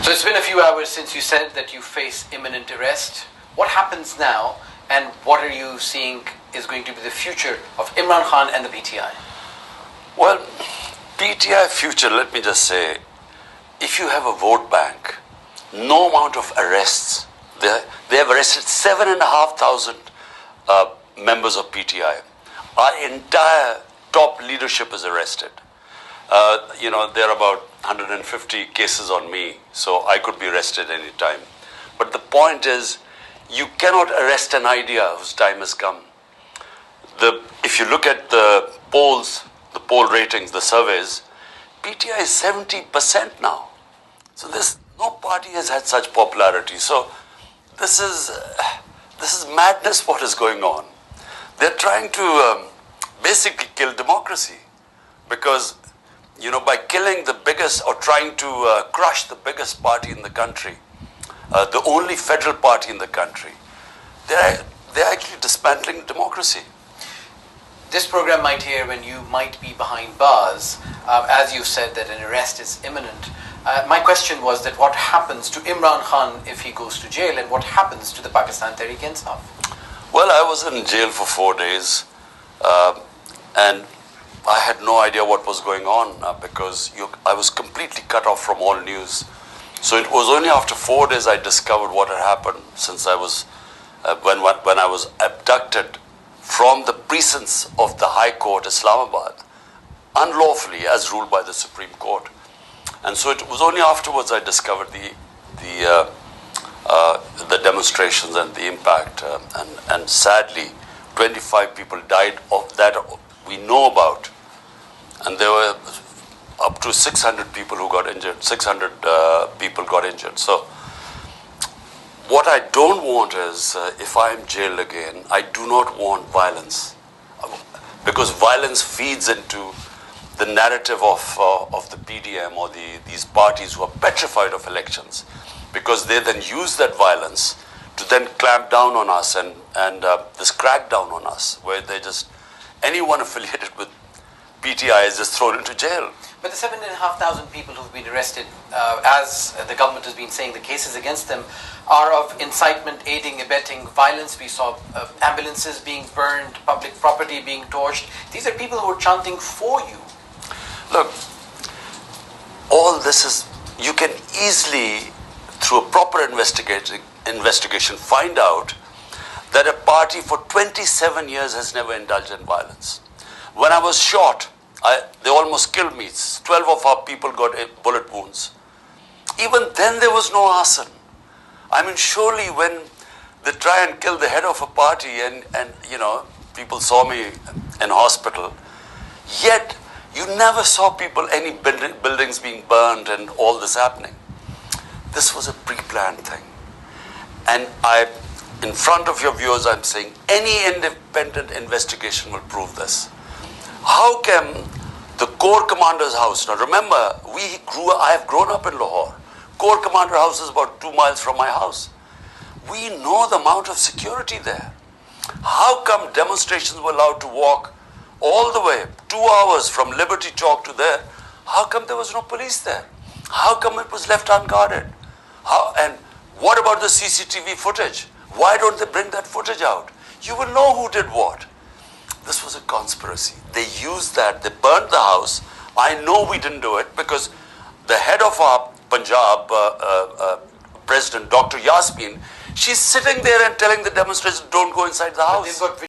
So it's been a few hours since you said that you face imminent arrest. What happens now, and what are you seeing is going to be the future of Imran Khan and the PTI? Well, PTI future, let me just say, if you have a vote bank, no amount of arrests, they have arrested 7,500 members of PTI. Our entire top leadership is arrested. There are about 150 cases on me, so I could be arrested any time. But the point is, you cannot arrest an idea whose time has come. If you look at the polls, the poll ratings, the surveys, PTI is 70% now. So no party has had such popularity. So this is madness what is going on. They're trying to basically kill democracy because, by killing the biggest or trying to crush the biggest party in the country, the only federal party in the country, they're actually dismantling democracy. This program might hear when you might be behind bars, as you said that an arrest is imminent. My question was that what happens to Imran Khan if he goes to jail, and what happens to the Pakistan Tehreek-e-Insaf? Well, I was in jail for 4 days, and I had no idea what was going on because I was completely cut off from all news. So it was only after 4 days I discovered what had happened since I was, when I was abducted from the precincts of the High Court, Islamabad, unlawfully as ruled by the Supreme Court. And so it was only afterwards I discovered the demonstrations and the impact. And sadly, 25 people died of that we know about. And there were up to 600 people who got injured. 600 people got injured. So what I don't want is, if I am jailed again, I do not want violence. Because violence feeds into the narrative of the PDM or these parties who are petrified of elections. Because they then use that violence to then clamp down on us and this crackdown on us, where anyone affiliated with PTI is just thrown into jail. But the 7,500 people who've been arrested, as the government has been saying, the cases against them are of incitement, aiding, abetting violence. We saw ambulances being burned, public property being torched. These are people who are chanting for you. Look, all this is, you can easily, through a proper investigation, find out that a party for 27 years has never indulged in violence. When I was shot, they almost killed me. 12 of our people got bullet wounds. Even then there was no arson. I mean, surely when they try and kill the head of a party and people saw me in hospital, yet you never saw any buildings being burned and all this happening. This was a pre-planned thing. And in front of your viewers, I'm saying any independent investigation will prove this. How can the Corps Commander's house, now remember, I have grown up in Lahore. Corps Commander house is about 2 miles from my house. We know the amount of security there. How come demonstrations were allowed to walk all the way, 2 hours from Liberty Chalk to there? How come there was no police there? How come it was left unguarded? And what about the CCTV footage? Why don't they bring that footage out? You will know who did what. This was a conspiracy. They used that. They burned the house. I know we didn't do it because the head of our Punjab president, Dr. Yasmin, she's sitting there and telling the demonstrators, don't go inside the house.